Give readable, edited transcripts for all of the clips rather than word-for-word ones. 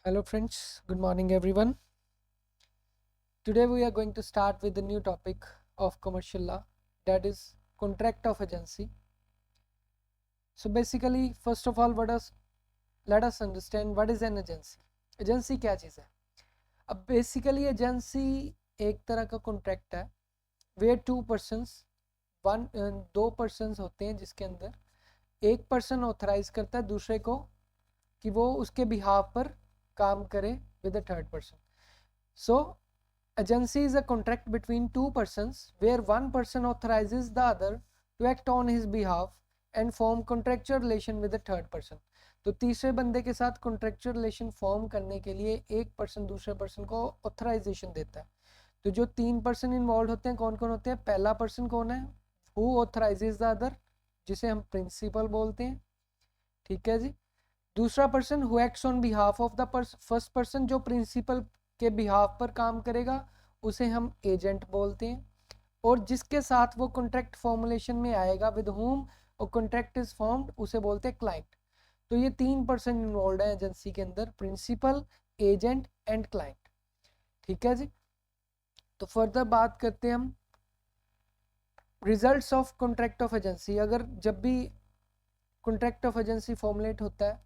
Hello friends, good morning everyone. Today we are going to start with the new topic of commercial law, that is contract of agency. So basically first of all let us understand what is an agency. Agency क्या चीज़ है? अब basically agency एक तरह का contract है where दो persons होते हैं जिसके अंदर एक person authorize करता है दूसरे को कि वो उसके behalf पर काम करे with a third person. So agency is a contract between two persons where one person authorizes the other to act on his behalf and form contractual relation with the third person. तो तीसरे बंदे के साथ contractual relation form करने के लिए एक person दूसरे person को authorization देता है. तो जो तीन person involved होते हैं कौन कौन होते हैं? पहला person कौन है? Who authorizes the other, जिसे हम principal बोलते हैं. ठीक है जी. दूसरा person who acts on behalf of the first person, जो प्रिंसिपल के बिहाफ पर काम करेगा उसे हम एजेंट बोलते हैं. और जिसके साथ वो कॉन्ट्रैक्ट फॉर्मुलेशन में आएगा विद होम और कॉन्ट्रैक्ट इज फॉर्म्ड उसे बोलते हैं क्लाइंट. तो ये तीन पर्सन इन्वॉल्व है एजेंसी के अंदर, प्रिंसिपल, एजेंट एंड क्लाइंट. ठीक है जी. तो फर्दर बात करते हैं हम results of contract of agency. अगर जब भी कॉन्ट्रैक्ट ऑफ एजेंसी फॉर्मुलेट होता है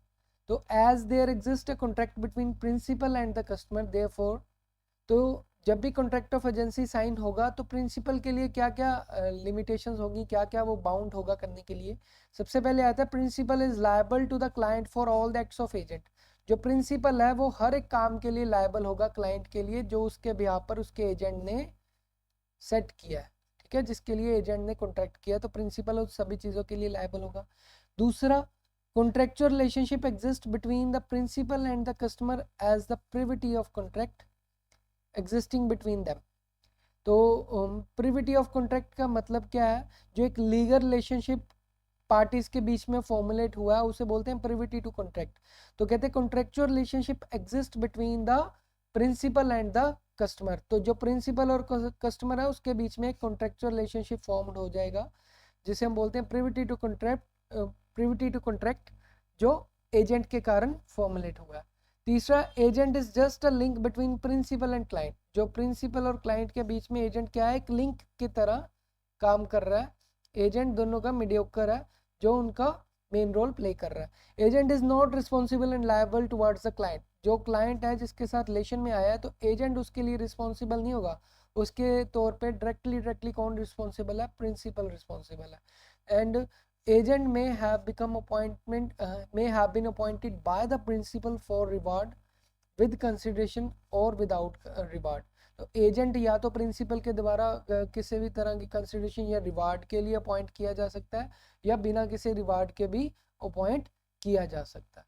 तो as there exist a contract between principal and the customer, therefore तो जब भी कॉन्ट्रैक्ट ऑफ एजेंसी साइन होगा तो प्रिंसिपल के लिए क्या क्या लिमिटेशंस होगी, क्या क्या वो बाउंड होगा करने के लिए. सबसे पहले आता है principal is liable to the client for all the acts of agent. जो प्रिंसिपल है वो हर एक काम के लिए लायबल होगा क्लाइंट के लिए जो उसके बिहाफ पर उसके एजेंट ने सेट किया है. ठीक है, जिसके लिए एजेंट ने कॉन्ट्रैक्ट किया तो प्रिंसिपल उस सभी चीज़ों के लिए लायबल होगा. दूसरा, contractual relationship exists between the principal and the customer as the privity of contract existing between them. तो प्रिविटी ऑफ कॉन्ट्रैक्ट का मतलब क्या है? जो एक लीगल रिलेशनशिप पार्टीज के बीच में फॉर्मुलेट हुआ है उसे बोलते हैं प्रिविटी टू कॉन्ट्रैक्ट. तो कहते हैं contractual relationship exist between the principal and the customer. तो जो प्रिंसिपल और कस्टमर है उसके बीच में एक कॉन्ट्रैक्चुअल रिलेशनशिप फॉर्म्ड हो जाएगा जिसे हम बोलते हैं privity to contract. Privity to contract जो एजेंट के कारण फॉर्मुलेट हुआ. तीसरा, agent is just a link between principal and client. जो प्रिंसिपल और क्लाइंट के बीच में एजेंट क्या है? एक लिंक की तरह काम कर रहा है. एजेंट दोनों का मीडियोकर है जो उनका मेन रोल प्ले कर रहा है. Agent is not responsible and liable towards the client. जो क्लाइंट है जिसके साथ रिलेशन में आया है तो एजेंट उसके लिए रिस्पॉन्सिबल नहीं होगा. उसके तौर पे डायरेक्टली कौन रिस्पॉन्सिबल है? प्रिंसिपल रिस्पॉन्सिबल है. And agent may have been appointed by the principal for reward with consideration or without reward. तो एजेंट या तो प्रिंसिपल के द्वारा किसी भी तरह की कंसिडरेशन या रिवार्ड के लिए अपॉइंट किया जा सकता है या बिना किसी रिवार्ड के भी अपॉइंट किया जा सकता है.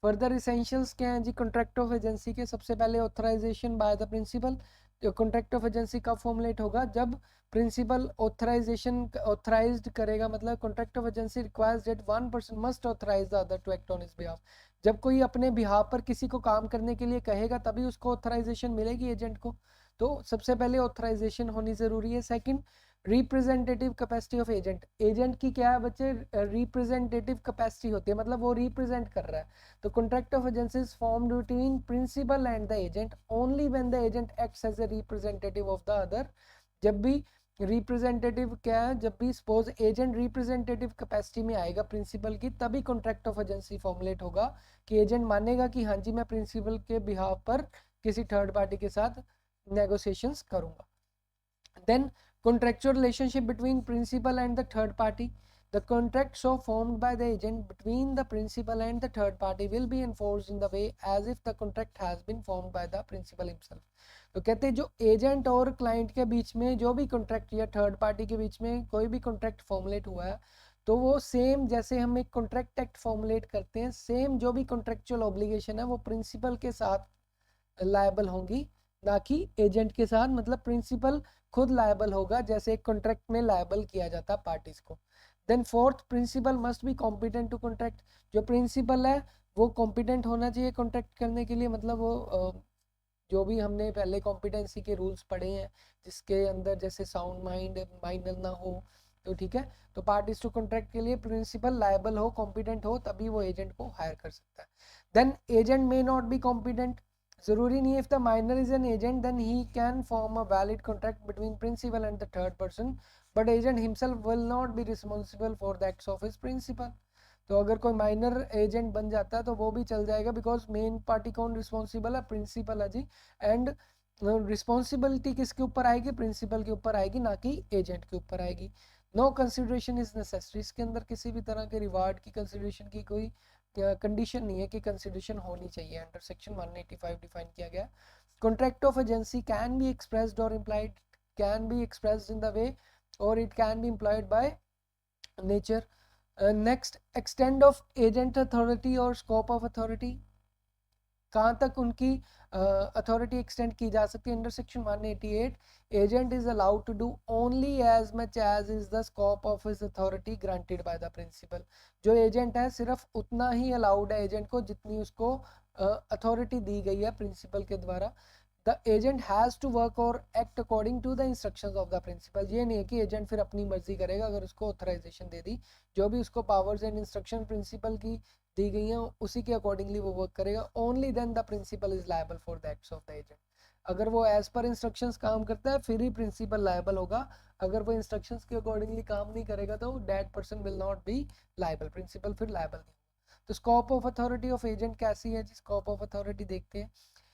फर्दर इसेंशियल्स क्या हैं जी कॉन्ट्रैक्ट ऑफ एजेंसी के? सबसे पहले authorization by the principal. Contract of agency कब फॉर्मुलेट होगा? जब प्रिंसिपल ऑथराइज्ड करेगा. मतलब contract of agency requires that one person must authorize the other to act on his behalf. जब कोई अपने बिहाफ पर किसी को काम करने के लिए कहेगा तभी उसको ऑथराइजेशन मिलेगी एजेंट को. तो सबसे पहले ऑथराइजेशन होनी जरूरी है. Second, representative capacity of agent. Agent की क्या है बच्चे? रिप्रेजेंटेटिव कैपेसिटी होती है, मतलब वो रिप्रेजेंट कर रहा है. तो contract of agency is formed between principal and the agent only when the agent acts as a representative of the other. जब भी रिप्रेजेंटेटिव क्या है? जब भी सपोज एजेंट रिप्रेजेंटेटिव कैपेसिटी में आएगा प्रिंसिपल की तभी कॉन्ट्रैक्ट ऑफ एजेंसी फॉर्मुलेट होगा कि एजेंट मानेगा कि हाँ जी मैं प्रिंसिपल के बिहाफ पर किसी थर्ड पार्टी के साथ नेगोशिएशंस करूंगा. Then contractual relationship between principal and the third party. The contract so formed by the agent between the principal and the third party will be enforced in the way as if the contract has been formed by the principal himself. तो कहते हैं जो agent और client के बीच में जो भी कॉन्ट्रैक्ट या थर्ड पार्टी के बीच में कोई भी कॉन्ट्रैक्ट फॉर्मुलेट हुआ है तो वो सेम जैसे हम एक कॉन्ट्रैक्ट एक्ट फॉर्मुलेट करते हैं सेम जो भी कॉन्ट्रैक्चुअल ऑब्लिगेशन है वो प्रिंसिपल के साथ लायबल होंगी ना कि एजेंट के साथ. मतलब प्रिंसिपल खुद लायबल होगा जैसे एक कॉन्ट्रैक्ट में लायबल किया जाता है पार्टीज को. Then fourth, principal must be competent to contract. जो प्रिंसिपल है वो कॉम्पिटेंट होना चाहिए कॉन्ट्रैक्ट करने के लिए. मतलब वो जो भी हमने पहले कॉम्पिटेंसी के रूल्स पढ़े हैं जिसके अंदर जैसे साउंड माइंड, माइनर ना हो तो ठीक है, तो पार्टीज टू कॉन्ट्रैक्ट के लिए प्रिंसिपल लायबल हो, कॉम्पिटेंट हो, तभी वो एजेंट को हायर कर सकता है। Then agent may not be competent, जरूरी नहीं है। If the minor is an agent then he can form a valid contract between principal and the third person, but agent himself will not be responsible for the acts of his principal. तो अगर कोई minor agent बन जाता है तो वो भी चल जाएगा, बिकॉज मेन पार्टी कौन रिस्पॉन्सिबल है, प्रिंसिपल है जी। एंड रिस्पॉन्सिबिलिटी किसके ऊपर आएगी, प्रिंसिपल के ऊपर आएगी, ना कि एजेंट के ऊपर आएगी। नो कंसिडरेशन इज नेसेसरी, इसके अंदर किसी भी तरह के रिवार्ड की कंसिडरेशन की कोई कंडीशन नहीं है कि कंसिडरेशन होनी चाहिए, अंडर सेक्शन 185 डिफाइन किया गया। Contract of agency can be expressed or implied, can be expressed in the way or it can be employed by nature. Next, extend of agent authority or scope of authority, कहाँ तक उनकी authority extend की जा सकती है। Under section 188 agent is allowed to do only as much as is the scope of his authority granted by the principal. जो agent है सिर्फ उतना ही अलाउड है एजेंट को जितनी उसको अथॉरिटी दी गई है प्रिंसिपल के द्वारा। The agent has to work or act according to the instructions of the principal. ये नहीं है कि एजेंट फिर अपनी मर्जी करेगा, अगर उसको ऑथराइजेशन दे दी, जो भी उसको पावर्स एंड इंस्ट्रक्शन प्रिंसिपल की दी गई हैं उसी के अकॉर्डिंगली वो वर्क करेगा। Only then the principal is liable for the acts of the agent. अगर वो एज पर इंस्ट्रक्शंस काम करता है फिर ही प्रिंसिपल लायबल होगा, अगर वो इंस्ट्रक्शंस के अकॉर्डिंगली काम नहीं करेगा तो that person will not be liable, principal फिर लायबल नहीं होगा। तो scope of authority of agent कैसी है जी, स्कोप ऑफ अथॉरिटी देखते हैं।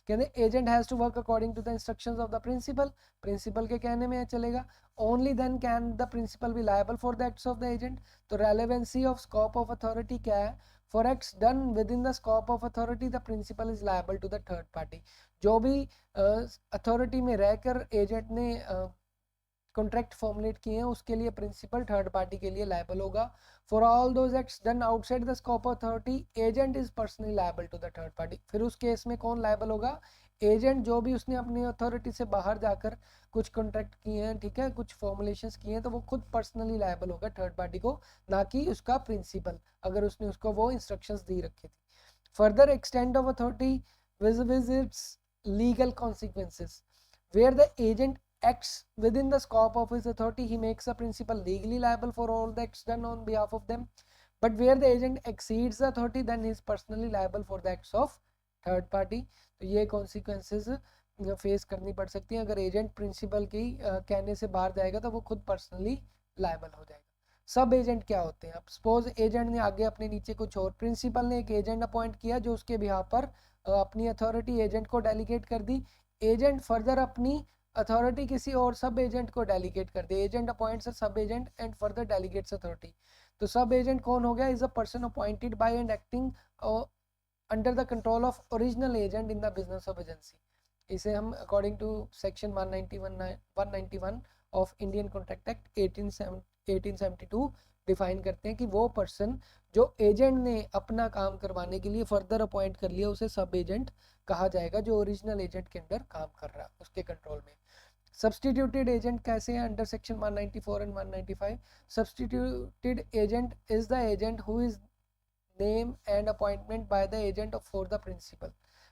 कहते agent has to work according to the instructions of the principal, principal के कहने में चलेगा। Only then can the principal be liable for the acts of the agent. तो relevancy of scope of authority क्या है, for acts done with in the scope of authority the principal is liable to the third party. जो भी authority में रहकर agent ने contract formulate किए हैं उसके लिए प्रिंसिपल थर्ड पार्टी के लिए लायबल होगा। For all those acts done outside the scope authority agent is personally liable to the third party. फिर उस केस में कौन लायबल होगा, एजेंट, जो भी उसने अपनी अथॉरिटी से बाहर जाकर कुछ कॉन्ट्रैक्ट किए हैं, ठीक है, कुछ फॉर्मुलेशंस किए हैं, तो वो खुद पर्सनली लायबल होगा थर्ड पार्टी को, ना कि उसका प्रिंसिपल, अगर उसने उसको वो इंस्ट्रक्शंस दी रखी थी। Further extend of authority with its legal consequences, where the agent acts within the scope of his authority he makes the principal legally liable for all the acts done on behalf of them, but where the agent exceeds the authority then he is personally liable for the acts of third party। तो ये consequences face करनी पड़ सकती हैं, अगर agent principal की कहने से बाहर जाएगा तो वो खुद पर्सनली लायबल हो जाएगा। सब एजेंट क्या होते हैं, अब सपोज एजेंट ने आगे अपने नीचे कुछ और, प्रिंसिपल ने एक एजेंट अपॉइंट किया जो उसके बिहाफ पर अपनी अथॉरिटी एजेंट को डेलीगेट कर दी, एजेंट फर्दर अपनी अथॉरिटी किसी और सब एजेंट को डेलीगेट कर दी, agent appoints a sub agent and further delegates authority. तो सब एजेंट कौन हो गया, is a person appointed by and acting under the control of original agent in the business of agency. इसे हम according to section 191 of Indian contract act 1872 define करते हैं कि वो पर्सन जो एजेंट ने अपना काम करवाने के लिए फर्दर अपॉइंट कर लिया उसे सब एजेंट कहा जाएगा, जो ओरिजिनल एजेंट के अंडर काम कर रहा है उसके कंट्रोल में। सब्सटीट्यूटेड एजेंट कैसे हैं, under section 194 and 195। Substituted agent is the agent who is name and appointment by the agent for the principal.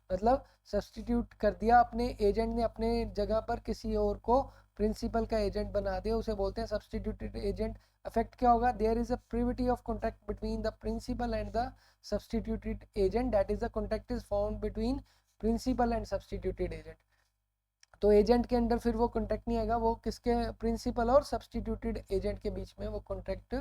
मतलब सब्सटीट्यूट कर दिया अपने एजेंट ने अपने जगह पर किसी और को प्रिंसिपल का एजेंट बना दिया, उसे बोलते हैं सब्सटीट्यूटेड एजेंट। इफेक्ट क्या होगा, there is a privity of contract between the principal and the substituted agent, that is the contract is found between principal and substituted agent. तो एजेंट के अंडर फिर वो कॉन्ट्रैक्ट नहीं आएगा, वो किसके, प्रिंसिपल और सब्सटीट्यूटेड एजेंट के बीच में वो कॉन्ट्रैक्ट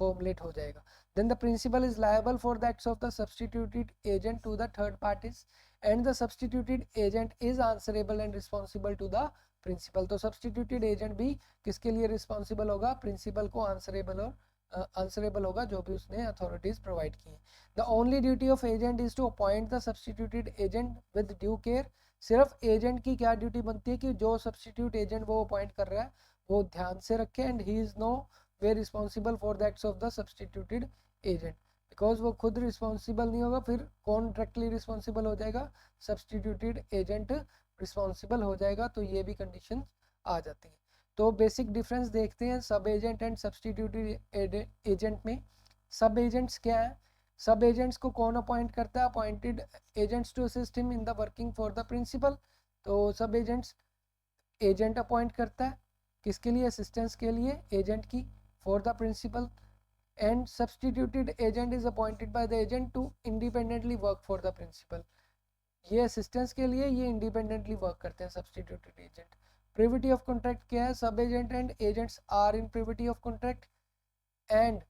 फॉर्मुलेट हो जाएगा। Then the principal is liable for the acts of the substituted agent to the third parties and the substituted agent is answerable and responsible to the principal. तो substituted agent भी किसके लिए responsible होगा, principal को answerable और answerable होगा जो भी उसने अथॉरिटीज प्रोवाइड की हैं। The only duty of agent is to appoint the substituted agent with due care. सिर्फ एजेंट की क्या ड्यूटी बनती है कि जो सब्सटीट्यूट एजेंट वो अपॉइंट कर रहा है वो ध्यान से रखे, and he is no way responsible for the acts of the substituted agent, because वो खुद रिस्पॉन्सिबल नहीं होगा, फिर कौन डायरेक्टली रिस्पॉन्सिबल हो जाएगा, सब्सटीट्यूटेड एजेंट रिस्पॉन्सिबल हो जाएगा। तो ये भी कंडीशन आ जाती है। तो बेसिक डिफरेंस देखते हैं सब एजेंट एंड सब्सटीट्यूटेड एजेंट में। सब एजेंट्स क्या है, सब एजेंट्स को कौन अपॉइंट करता है, appointed agents to assist him in the working for the principal. तो सब एजेंट्स एजेंट अपॉइंट करता है किसके लिए, असिस्टेंस के लिए एजेंट की, for the principal, and substituted agent is appointed by the agent to independently work for the principal. ये assistance के लिए, ये इंडिपेंडेंटली वर्क करते हैं substituted agent. Privity of contract क्या है? Sub agent and agents are in privity of contract. And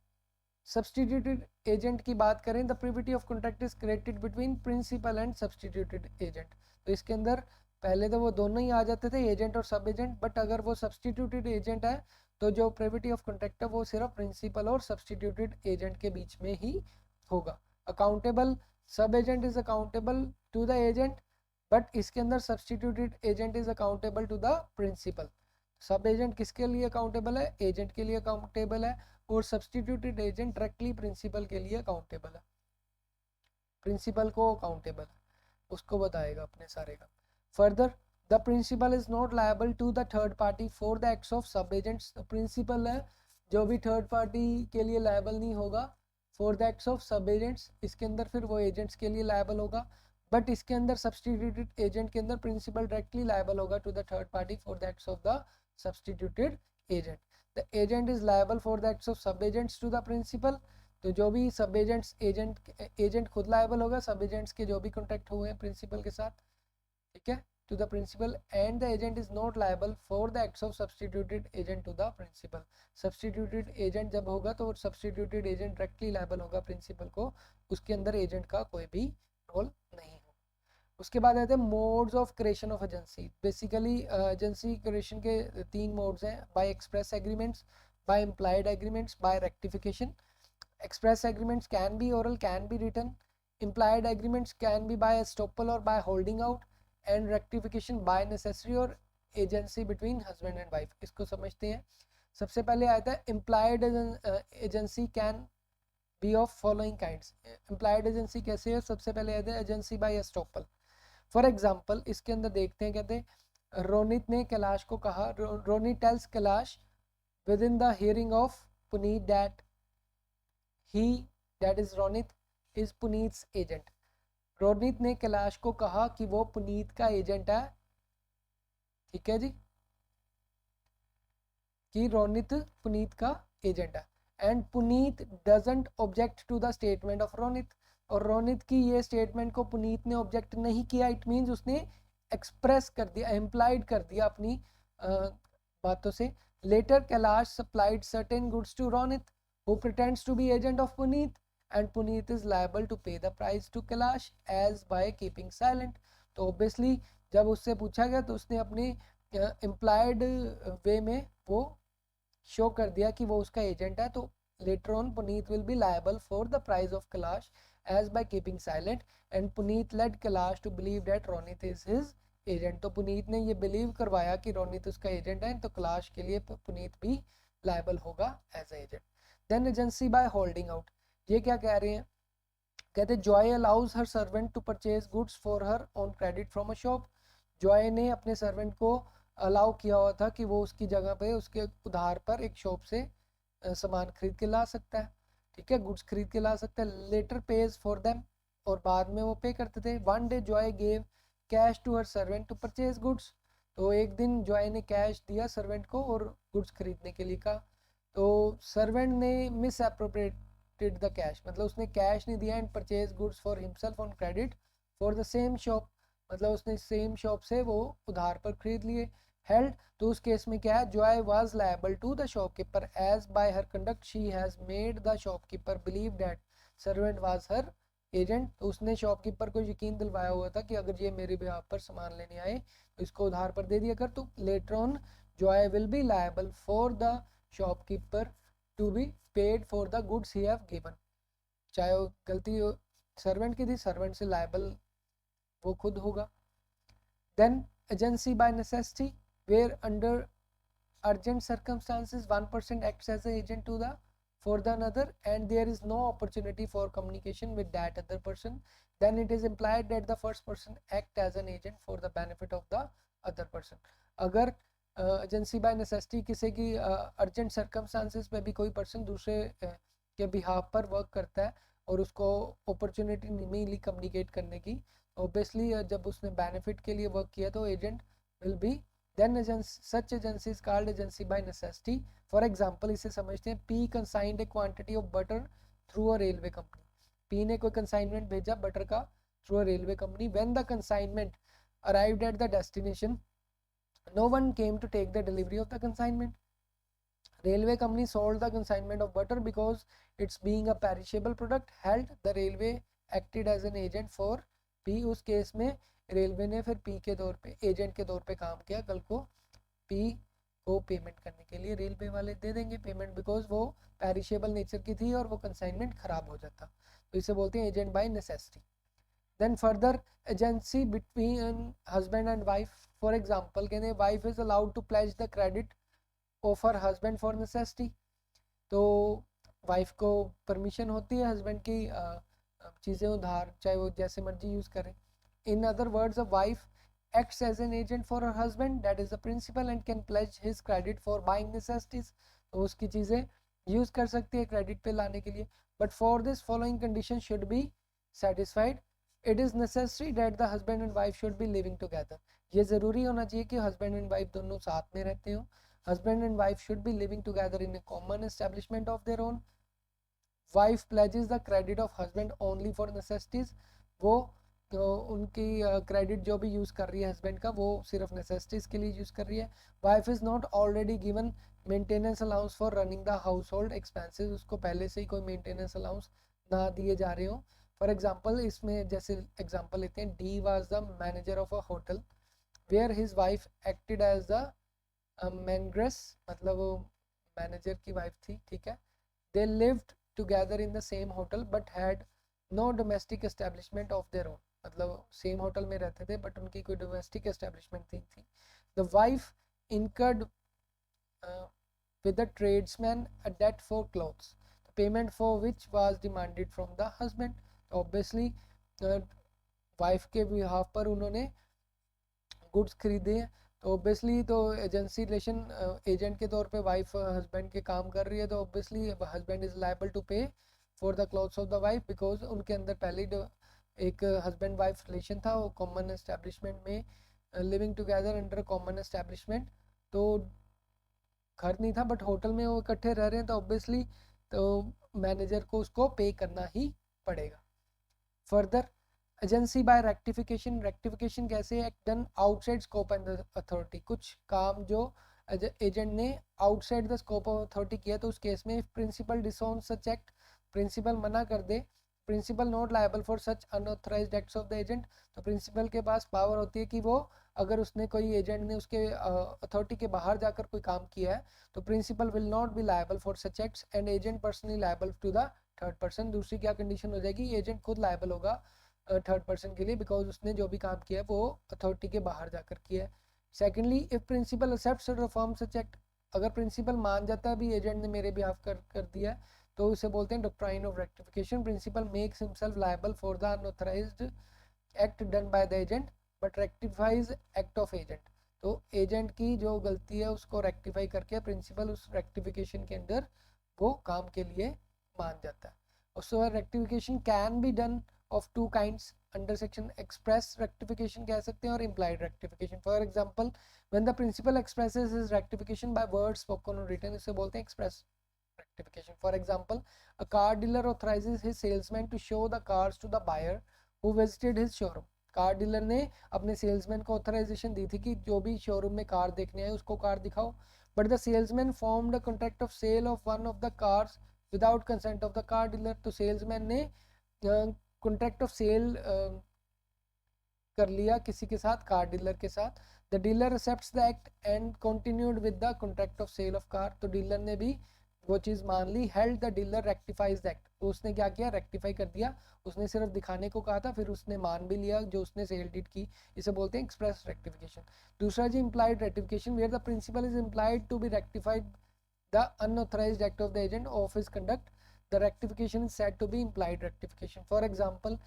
substituted agent की बात करें, the privity of contract is created between principal and substituted agent. तो इसके अंदर पहले तो वो दोनों ही आ जाते थे, एजेंट और सब एजेंट, बट अगर वो सब्सटीट्यूटेड एजेंट है तो जो प्रिविटी ऑफ कॉन्ट्रैक्ट है वो सिर्फ प्रिंसिपल और सब्सटीट्यूटेड एजेंट के बीच में ही होगा. Accountable, sub agent is accountable to the agent, but इसके अंदर substituted agent is accountable to the principal. Sub agent किसके लिए अकाउंटेबल है? एजेंट के लिए अकाउंटेबल है, और सब्सटीट्यूटेड एजेंट डायरेक्टली प्रिंसिपल के लिए अकाउंटेबल है, प्रिंसिपल को अकाउंटेबल है, उसको बताएगा अपने सारे का. Further, the principal is not liable to the third party for the acts of sub agents. Principal है जो भी थर्ड पार्टी के लिए लायबल नहीं होगा for the acts of sub agents. इसके अंदर फिर वो एजेंट्स के लिए लायबल होगा, बट इसके अंदर सब्सटीट्यूटेड एजेंट के अंदर प्रिंसिपल डायरेक्टली लायबल होगा to the third party for the acts of the substituted agent. The agent is liable for the acts of sub agents to the principal. तो जो भी सब एजेंट्स, एजेंट खुद liable होगा सब एजेंट्स के जो भी कॉन्ट्रैक्ट हुए हैं प्रिंसिपल के साथ, ठीक है, to the principal, and the agent is not liable for the acts of substituted agent to the principal. substituted agent जब होगा तो substituted agent directly liable होगा principal को, उसके अंदर agent का कोई भी रोल नहीं होगा. उसके बाद आते हैं modes of creation of agency. Basically agency creation के 3 मोड्स हैं, by express agreements, by implied agreements, by rectification. Express agreements can be oral, can be written. Implied agreements can be by estoppel or by holding out. And rectification by necessary or agency between husband and wife. इसको समझते हैं. सबसे पहले आता है implied agency can be of following kinds. Implied agency कैसे है? सबसे पहले आता है agency bye estoppel. For example इसके अंदर देखते हैं, कहते हैं रोनित ने कैलाश को कहा, Ronit tells Kailash with in the hearing of Puneet that he, that is Ronit, is Puneet's agent. Ronit ने कैलाश को कहा कि वो पुनीत का एजेंट है, ठीक है जी, कि रोनित पुनीत का एजेंट है. And Puneet doesn't object to the statement of Ronit. और रोनित की ये स्टेटमेंट को पुनीत ने ऑब्जेक्ट नहीं किया. इट मीन्स उसने एक्सप्रेस कर दिया, इम्प्लाइड कर दिया अपनी बातों से. Later Kailash supplied certain goods to Ronit who pretends to be agent of Puneet, and Puneet is liable to pay the price to Kailash as by keeping silent. तो obviously जब उससे पूछा गया तो उसने अपने implied way में वो शो कर दिया कि वो उसका एजेंट है. तो later on Puneet will be liable for the price of Kailash as by keeping silent, and Puneet led Kailash to believe that Ronit is his agent. तो पुनीत ने ये बिलीव करवाया कि रोनित उसका एजेंट है, तो कैलाश के लिए पुनीत भी लायबल होगा as agent. Then agency by holding out. ये क्या कह रहे हैं? कहते Joy allows her servant to purchase goods for her on credit from a shop. Joy ने अपने सर्वेंट को अलाउ किया हुआ था कि वो उसकी जगह पे उसके उधार पर एक शॉप से सामान खरीद के ला सकता है, ठीक है, गुड्स खरीद के ला सकता है. लेटर पेज फॉर देम, और बाद में वो पे करते थे. One day Joy gave cash to her servant to purchase goods. तो एक दिन जॉय ने कैश दिया सर्वेंट को और गुड्स खरीदने के लिए कहा. तो सर्वेंट ने मिस एप्रोप्रिएट द कैश, मतलब उसने कैश नहीं दिया, and purchase goods for himself on credit for the same shop, मतलब उसने सेम शॉप से वो उधार पर खरीद लिए. हेल्ड, तो उस केस में क्या है? Joy was liable to the shopkeeper as by her conduct she has made the shopkeeper believe that servant was her agent. तो उसने शॉपकीपर को यकीन दिलवाया हुआ था कि अगर ये मेरे बिहाफ पर सामान लेने आए तो इसको उधार पर दे दिया कर. तो later on Joy will be liable for the shopkeeper to be paid for the goods he have given. चाहे वो गलती सर्वेंट की थी, सर्वेंट से लायबल वो खुद होगा. Then agency by necessity, where under urgent circumstances one person acts as an agent to the for the another and there is no opportunity for communication with that other person, then it is implied that the first person act as an agent for the benefit of the other person. अगर agency by necessity किसी की urgent circumstances में भी कोई person दूसरे के behalf पर work करता है और उसको अपॉर्चुनिटी नहीं मिली कम्युनिकेट करने की, ऑब्वियसली जब उसने बेनिफिट के लिए वर्क किया तो agent will be then such agency is called agency by necessity. For example, इसे समझते हैं, P consigned a quantity of butter through a railway company. P ने कोई consignment भेजा बटर का through a railway company. When the consignment arrived at the destination, no one came to take the delivery of the consignment. Railway company sold the consignment of butter because it's being a perishable product held. The railway acted as an agent for P. उस case में railway ने फिर P के तौर पे agent के तौर पे काम किया. कल को P को पेमेंट करने के लिए रेलवे वाले दे देंगे पेमेंट, बिकॉज वो पेरिशेबल नेचर की थी और वो कंसाइनमेंट खराब हो जाता. तो इसे बोलते हैं agent by necessity. Then further agency between husband and wife. For example कहते हैं wife is allowed to pledge the credit of her husband for necessity. तो वाइफ को परमिशन होती है हस्बैंड की चीज़ें उधार चाहे वो जैसे मर्जी यूज़ करें. In other words, a wife acts as an agent for her husband, that is the principal, and can pledge his credit for buying necessities. तो उसकी चीज़ें यूज़ कर सकती है क्रेडिट पे लाने के लिए. But for this following condition should be satisfied. It is necessary that the husband and wife should be living together. ये ज़रूरी होना चाहिए कि husband and wife दोनों साथ में रहते हो. Husband and wife should be living together in a common establishment of their own. Wife pledges the credit of husband only for necessities. वो तो उनकी क्रेडिट जो भी यूज़ कर रही है हस्बैंड का वो सिर्फ नेसेसिटीज के लिए यूज़ कर रही है. Wife is not already given maintenance allowance for running the house hold expenses. उसको पहले से ही कोई मेंटेनेंस अलाउंस ना दिए जा रहे हो. फॉर एग्जांपल इसमें जैसे एग्जांपल लेते हैं, D was the manager of a hotel where his wife acted as the manageress, मतलब वो मैनेजर की वाइफ थी, ठीक है. They lived together in the same hotel but had no domestic establishment of their own. मतलब same hotel में रहते थे बट उनकी कोई डोमेस्टिक एस्टेब्लिशमेंट नहीं थी. The wife incurred with the tradesman a debt for clothes, payment for which was demanded from the husband. Obviously wife के behalf पर उन्होंने गुड्स खरीदे हैं, तो ऑब्वियसली तो एजेंसी रिलेशन एजेंट के तौर पे वाइफ हस्बैंड के काम कर रही है, तो obviously husband is liable to pay for the clothes of the wife, because उनके अंदर पहले ही एक हस्बैंड वाइफ रिलेशन था, वो कॉमन एस्टेब्लिशमेंट में living together under common establishment. तो घर नहीं था बट होटल में वो इकट्ठे रह रहे हैं, तो ऑब्वियसली तो मैनेजर को उसको पे करना ही पड़ेगा. Further agency by rectification. Rectification कैसे? Act done outside scope and authority. कुछ काम जो एजेंट ने outside the scope of authority किया, तो उस केस में principal disowns such act, principal मना कर दे, principal not liable for such unauthorised acts of the agent. तो प्रिंसिपल के पास पावर होती है कि वो अगर उसने कोई एजेंट ने उसके अथॉरिटी के बाहर जाकर कोई काम किया है, तो principal will not be liable for such acts and agent personally liable to the third person. दूसरी क्या कंडीशन हो जाएगी? एजेंट खुद लायबल होगा थर्ड पर्सन के लिए, बिकॉज उसने जो भी काम किया है वो अथॉरिटी के बाहर जाकर किया है. सेकेंडली, इफ प्रिंसिपल एक्सेप्ट्स और रिफॉर्म सच एक्ट. अगर प्रिंसिपल मान जाता है भी एजेंट ने मेरे बिहाफ कर दिया है, तो उसे बोलते हैं doctrine of rectification. Principal makes himself liable for the unauthorised act done by the agent but rectifies act of agent. तो एजेंट की जो गलती है उसको रेक्टिफाई करके प्रिंसिपल उस रेक्टिफिकेशन के अंदर वो काम के लिए मान जाता है. So rectification can be done of two kinds under section. Express rectification कह सकते हैं और implied rectification. For example, when the principal expresses his rectification by words spoken or written, इसे बोलते हैं express rectification. For example, a car dealer authorizes his salesman to show the cars to the buyer who visited his showroom. Car dealer ने अपने salesman को authorisation दी थी कि जो भी शोरूम में कार देखने आए उसको कार दिखाओ. But the salesman formed a contract of sale of one of the cars without consent of the car dealer. तो सेल्समैन ने कॉन्ट्रैक्ट ऑफ सेल कर लिया किसी के साथ, कार डीलर के साथ. The dealer accepts the act and continued with the contract of sale of car. तो डीलर ने भी वो चीज़ मान ली. Held the dealer rectifies the act. तो उसने क्या किया? रेक्टिफाई कर दिया. उसने सिर्फ दिखाने को कहा था, फिर उसने मान भी लिया जो उसने सेल डीड की. इसे बोलते हैं एक्सप्रेस रेक्टिफिकेशन. दूसरा जी implied rectification, where the principal is implied to be rectified the unauthorised act of the agent of his conduct. The rectification is said to be implied rectification. For example,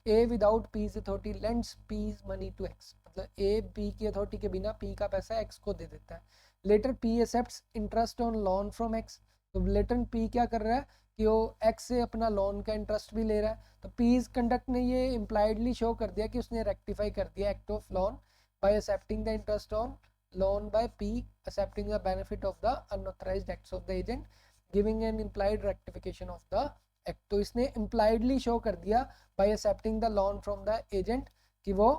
A without P's authority lends P's money to X. मतलब A P की authority के बिना P का पैसा x को दे देता है. Later P accepts interest on loan from X. तो लेटर पी क्या कर रहा है कि वो एक्स से अपना लोन का इंटरेस्ट भी ले रहा है. तो पी's कंडक्ट ने ये इम्प्लाइडली शो कर दिया कि उसने रेक्टिफाई कर दिया act of loan by accepting the interest on loan by P accepting the benefit of the unauthorized acts of the agent giving an implied rectification of the act. तो इसने impliedly show कर दिया by accepting the loan from the agent कि वो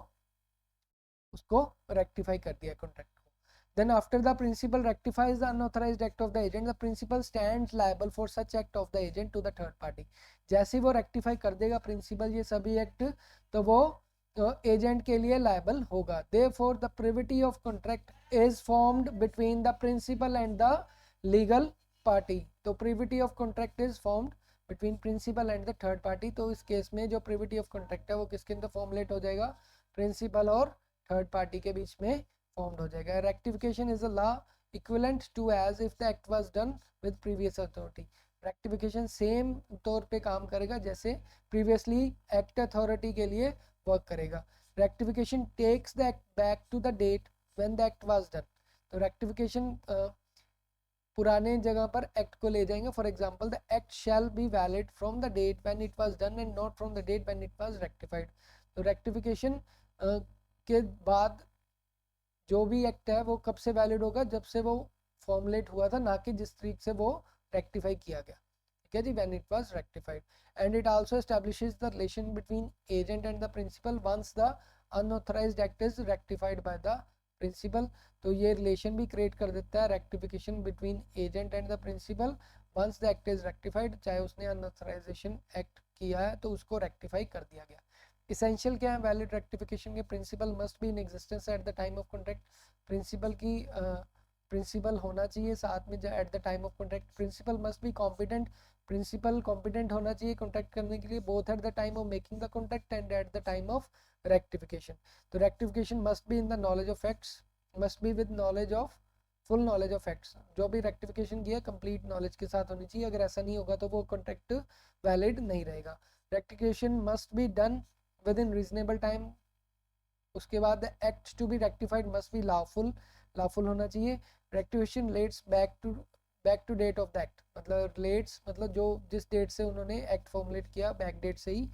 उसको rectify कर दिया contract को. Then after the principal rectifies the unauthorized act of the agent, the principal stands liable for such act of the agent to the third party. जैसे वो rectify कर देगा principal ये सभी act, तो वो agent के लिए liable होगा. Therefore, the privity of contract is formed between the principal and the legal party. तो privity of contract is formed between principal and the third party. तो इस केस में जो privity of contract है वो किसके अंदर formulate हो जाएगा, principal और third party के बीच में formed हो जाएगा. Rectification is a law equivalent to as if the act was done with previous authority. Rectification same तौर पे काम करेगा जैसे previously act authority के लिए वर्क करेगा. Rectification takes the act back to the date when the act was done. तो rectification पुराने जगह पर एक्ट को ले जाएंगे. For example the act shall be valid from the date when it was done and not from the date when it was rectified. तो rectification के बाद जो भी एक्ट है वो कब से वैलिड होगा, जब से वो फॉर्मुलेट हुआ था, ना कि जिस तरीके से वो रेक्टिफाई किया गया. ठीक है जी, when it was rectified. And it also establishes the relation between agent and the principal once the unauthorised act is rectified by the principal. तो ये रिलेशन भी क्रिएट कर देता है rectification between agent and the principal once the act is rectified. चाहे उसने अनऑथराइजेशन act किया है तो उसको रेक्टिफाई कर दिया गया. इसेंशियल क्या है वैलिड रेक्टिफिकेशन के, principal must be in existence at the time of contract. Principal की प्रिंसिपल होना चाहिए साथ में at the time of contract. Principal must be competent, principal competent होना चाहिए कॉन्ट्रैक्ट करने के लिए both at the time of making the contract and at the time of rectification. तो rectification must be in the knowledge of facts, must be with knowledge of full knowledge of facts. जो भी rectification किया complete knowledge के साथ होनी चाहिए. अगर ऐसा नहीं होगा तो वो कॉन्ट्रैक्ट वैलिड नहीं रहेगा. Rectification must be done within reasonable time. उसके बाद act to be rectified must be lawful, lawful होना चाहिए. Rectification lets back to date of the act, मतलब लेट्स मतलब जो जिस डेट से उन्होंने एक्ट फॉर्मुलेट किया बैक डेट से ही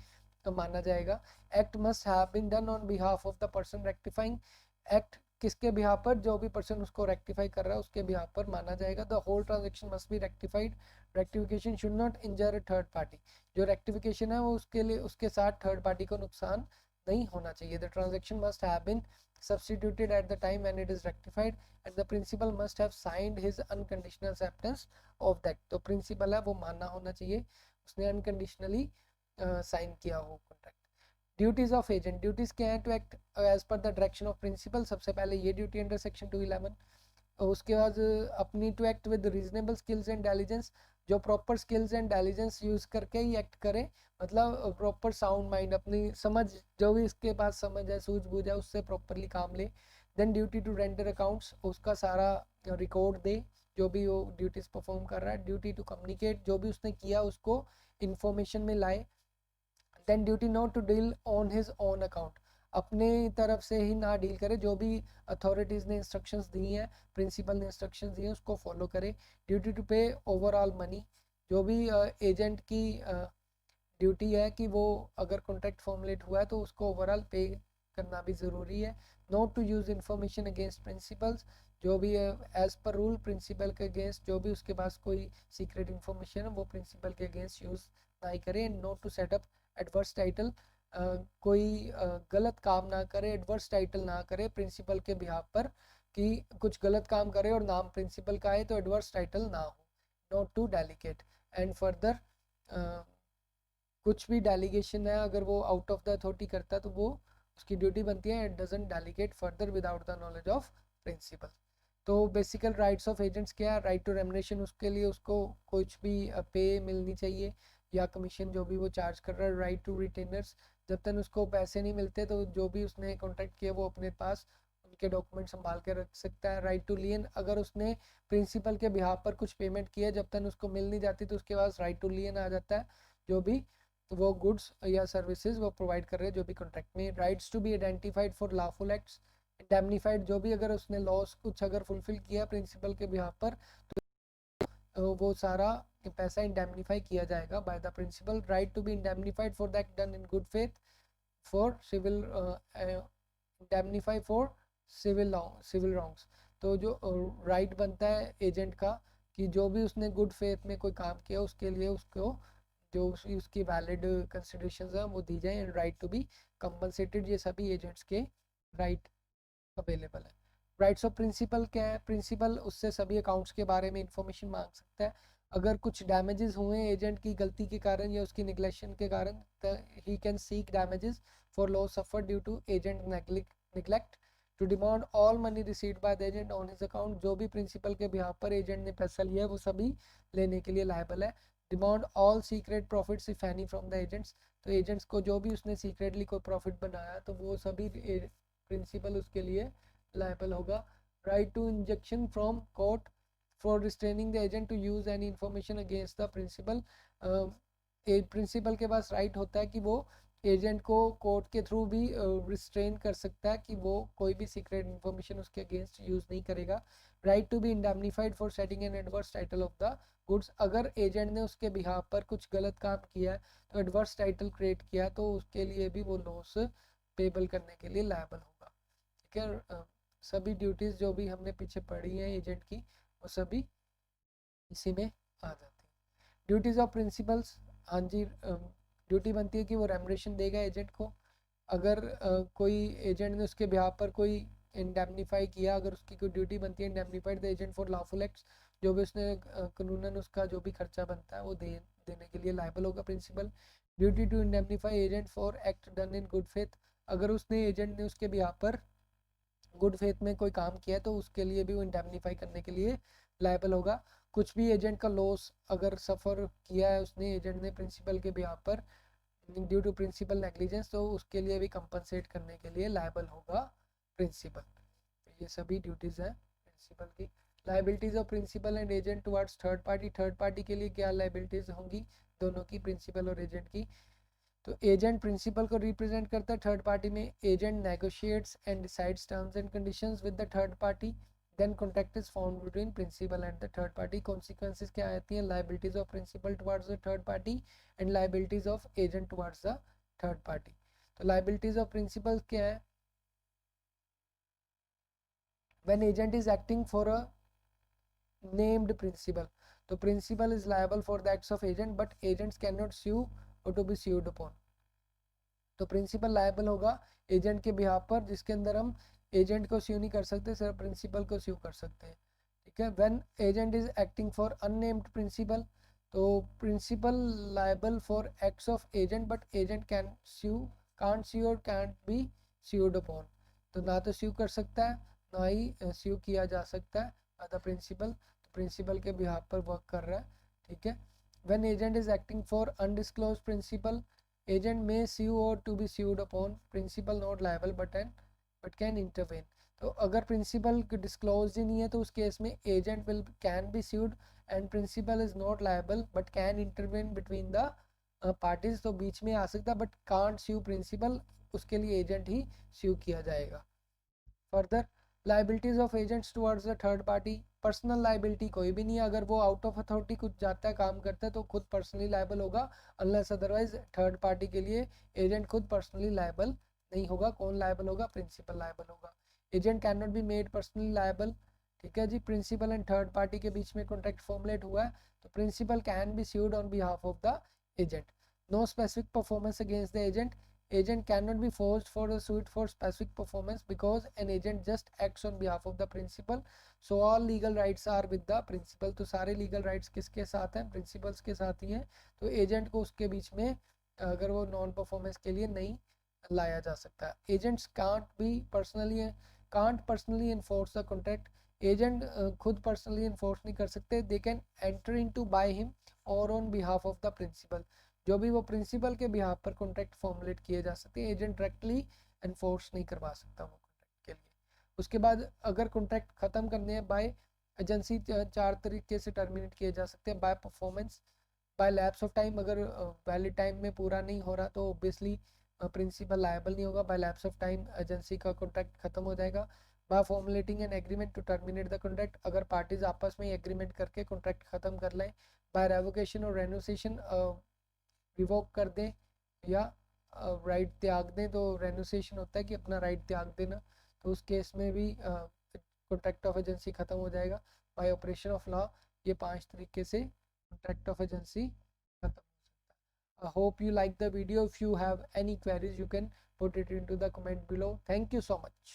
तो माना जाएगा. Act must have been done on behalf of the person rectifying. Act किसके बिहाफ पर, जो भी पर्सन उसको रेक्टिफाई कर रहा है उसके बिहाफ पर माना जाएगा. The whole transaction must be rectified. Rectification should not injure a third party. जो रेक्टिफिकेशन है वो उसके लिए उसके साथ थर्ड पार्टी को नुकसान नहीं होना चाहिए. The transaction must have been substituted at the time when it is rectified and the principal must have signed his unconditional acceptance of that. तो principal है वो मानना होना चाहिए, उसने unconditionally साइन किया हो contract. Duties of agent, duties क्या है, to act as per the direction of principal. सबसे पहले ये ड्यूटी अंडर सेक्शन 211. उसके बाद अपनी to act with reasonable skills and intelligence. जो proper skills and intelligence use करके ही एक्ट करे, मतलब प्रॉपर साउंड माइंड, अपनी समझ जो भी इसके पास समझ है सूझबूझ है उससे प्रॉपरली काम ले. Then duty to render accounts, उसका सारा रिकॉर्ड दे जो भी वो ड्यूटीज परफॉर्म कर रहा है. ड्यूटी टू कम्युनिकेट, जो भी उसने किया उसको इंफॉर्मेशन में लाए. Then duty not to deal on his own account, अपने तरफ से ही ना डील करे, जो भी अथॉरिटीज़ ने इंस्ट्रक्शंस दी हैं, प्रिंसिपल ने इंस्ट्रक्शंस दी हैं उसको फॉलो करे. ड्यूटी टू पे ओवरऑल मनी, जो भी एजेंट की ड्यूटी है कि वो अगर कॉन्ट्रैक्ट फॉर्मुलेट हुआ है तो उसको ओवरऑल पे करना भी ज़रूरी है. Not to use information against principals, जो भी एज पर रूल प्रिंसिपल के अगेंस्ट जो भी उसके पास कोई सीक्रेट इन्फॉर्मेशन है वो प्रिंसिपल के अगेंस्ट यूज़ ना ही करे. Not to set up adverse title, कोई गलत काम ना करे, एडवर्स टाइटल ना करे प्रिंसिपल के बिहाफ पर कि कुछ गलत काम करे और नाम प्रिंसिपल का है तो एडवर्स टाइटल ना हो. Not to delegate, and further कुछ भी डेलीगेशन है अगर वो आउट ऑफ द अथॉरिटी करता है तो वो उसकी ड्यूटी बनती है it doesn't delegate further without the knowledge of principal. तो बेसिकल राइट्स ऑफ एजेंट्स क्या है, राइट टू रेमुनरेशन, उसके लिए उसको कुछ भी पे मिलनी चाहिए या कमीशन जो भी वो चार्ज कर रहा है. राइट टू रिटेनर्स, जब तक उसको पैसे नहीं मिलते तो जो भी उसने कॉन्ट्रैक्ट किया वो अपने पास उनके डॉक्यूमेंट संभाल के रख सकता है. राइट टू लियन, अगर उसने प्रिंसिपल के बिहाफ पर कुछ पेमेंट किया जब तक उसको मिल नहीं जाती तो उसके पास राइट टू लियन आ जाता है, जो भी वो गुड्स या सर्विसेज वो प्रोवाइड कर रहे हैं जो भी कॉन्ट्रैक्ट में. Rights to be identified for lawful acts. Indemnified, जो भी अगर उसने लॉस कुछ अगर फुलफिल किया प्रिंसिपल के बिहाफ पर तो वो सारा पैसा इंडेमनीफाई किया जाएगा by the principal. Right to be indemnified for the act done in good faith for civil, indemnify for civil wrongs. तो जो राइट बनता है एजेंट का कि जो भी उसने गुड फेथ में कोई काम किया उसके लिए उसको जो उसकी वैलिड कंसिडरेशंस हैं वो दी जाए and right to be compensated, ये सभी एजेंट्स के राइट अवेलेबल है। राइट्स ऑफ प्रिंसिपल क्या है? प्रिंसिपल उससे सभी अकाउंट्स के बारे में इंफॉर्मेशन मांग सकता है। अगर कुछ डैमेजेस हुए एजेंट की गलती के कारण या उसकी निगलेक्शन के कारण, he can seek damages for loss suffered due to agent neglect to demand all money received by the agent on his account. जो भी प्रिंसिपल के बिहाफ पर एजेंट ने पैसा लिया है वो सभी लेने के लिए लायबल है। Demand all secret profits if any from the agents. तो एजेंट्स को जो भी उसने सीक्रेटली कोई प्रॉफिट बनाया तो वो सभी प्रिंसिपल उसके लिए लायबल होगा। Right to injection from court for restraining the agent to use any information against the principal. Principal के पास राइट होता है कि वो एजेंट को कोर्ट के थ्रू भी रिस्ट्रेन कर सकता है कि वो कोई भी सीक्रेट इंफॉर्मेशन उसके अगेंस्ट यूज नहीं करेगा। Right to be indemnified for setting an adverse title of the goods. अगर एजेंट ने उसके बिहाफ पर कुछ गलत काम किया है तो एडवर्स टाइटल क्रिएट किया तो उसके लिए भी वो लॉस पेबल करने के लिए लायबल होगा। ठीक है, सभी ड्यूटीज जो भी हमने पीछे पढ़ी हैं एजेंट की वो सभी इसी में आ जाती है। ड्यूटीज ऑफ प्रिंसिपल्स, हाँ जी, ड्यूटी बनती है कि वो रेमुनरेशन देगा एजेंट को। अगर कोई एजेंट ने उसके बिहाफ पर कोई इंडेमनीफाई किया, अगर उसकी कोई ड्यूटी बनती है indemnified the agent for lawful acts, जो भी उसने कानूनन उसका जो भी खर्चा बनता है वो देने के लिए लायबल होगा principal. Duty to indemnify agent for act done in good faith. अगर उसने एजेंट ने उसके बिहाफ पर गुड फेथ में कोई काम किया है तो उसके लिए भी वो इंडेमनीफाई करने के लिए लायबल होगा। कुछ भी एजेंट का लॉस अगर सफ़र किया है उसने एजेंट ने प्रिंसिपल के बिहाफ पर ड्यू टू प्रिंसिपल नेग्लिजेंस तो उसके लिए भी कंपनसेट करने के लिए लायबल होगा प्रिंसिपल। तो ये सभी ड्यूटीज हैं प्रिंसिपल की। Liabilities of principal and agent towards third party. Third party के लिए क्या लाइबिलिटीज होंगी दोनों की, प्रिंसिपल और एजेंट की? तो एजेंट प्रिंसिपल को रिप्रेजेंट करता है थर्ड पार्टी में। Agent negotiates and decides terms and conditions with the third party. Then contract is found between principal and the third party. Consequences क्या आती हैं? Liabilities of principal towards the third party and liabilities of agent towards the third party. तो liabilities of principal क्या है? When agent is acting for a named principal, तो principal is liable for the acts of agent but agents can not स्यू और to be sued upon. तो principal liable होगा agent के behalf पर, जिसके अंदर हम एजेंट को स्यू नहीं कर सकते, सिर्फ प्रिंसिपल को स्यू कर सकते हैं। ठीक है, when agent is acting for unnamed principal, तो principal liable for acts of agent but agent can sue, can't sue और कैंट बी स्यूड अपॉन। तो ना तो स्यू कर सकता है ना ही स्यू किया जा सकता है द प्रिंसिपल। तो प्रिंसिपल के बिहाफ पर वर्क कर रहा है। ठीक है, when agent is acting for undisclose principal, agent may sue or to be sued upon, principal not liable but can intervene। तो अगर प्रिंसिपल डिस्क्लोज ही नहीं है तो उस केस में agent will can be sued and principal is not liable but can intervene between the parties. तो बीच में आ सकता है बट कांट स्यू प्रिंसिपल, उसके लिए एजेंट ही स्यू किया जाएगा। Further liabilities of agents towards the third party. Personal liability कोई भी नहीं है, अगर वो आउट ऑफ अथॉरिटी कुछ जाता है काम करता है तो खुद पर्सनली लायबल होगा, अनलेस अदरवाइज थर्ड पार्टी के लिए एजेंट खुद पर्सनली लायबल नहीं होगा। कौन लायबल होगा? प्रिंसिपल लायबल होगा। Agent can not be made personally liable. ठीक है जी, प्रिंसिपल एंड थर्ड पार्टी के बीच में कॉन्ट्रैक्ट फॉर्मुलेट हुआ है तो principal can be sued on behalf of the agent. No specific performance against the agent. Agent cannot be forced for a suit for specific performance because an agent just acts on behalf of the principal. So all legal rights are with the principal। तो सारे legal rights किसके साथ हैं? principals के साथ ही हैं। तो agent को उसके बीच में अगर वो non performance के लिए नहीं लाया जा सकता। agents can't personally enforce the contract। agent खुद personally enforce नहीं कर सकते। they can enter into by him or on behalf of the principal। जो भी वो प्रिंसिपल के बिहाफ पर कॉन्ट्रैक्ट फॉर्मुलेट किए जा सकते हैं, एजेंट डायरेक्टली एनफोर्स नहीं करवा सकता वो कॉन्ट्रैक्ट के लिए। उसके बाद अगर कॉन्ट्रैक्ट खत्म करने हैं बाय एजेंसी, चार तरीके से टर्मिनेट किए जा सकते हैं। By performance, by lapse of time, अगर वैलिड टाइम में पूरा नहीं हो रहा तो ऑब्वियसली प्रिंसिपल लायबल नहीं होगा। By lapse of time agency का कॉन्ट्रैक्ट खत्म हो जाएगा। By formulating an agreement to terminate the contract, अगर पार्टीज आपस में एग्रीमेंट करके कॉन्ट्रैक्ट खत्म कर लें। बाय रेवोकेशन और रेनोसिएशन, रिवोक कर दें या राइट त्याग दें। तो रेनोसिएशन होता है कि अपना राइट त्याग देना, तो उस केस में भी कॉन्ट्रैक्ट ऑफ एजेंसी खत्म हो जाएगा। बाय ऑपरेशन ऑफ लॉ ये 5 तरीके से कॉन्ट्रैक्ट ऑफ एजेंसी खत्म हो सकता है। I hope you like the video. If you have any queries you can put it into the comment below. Thank you so much.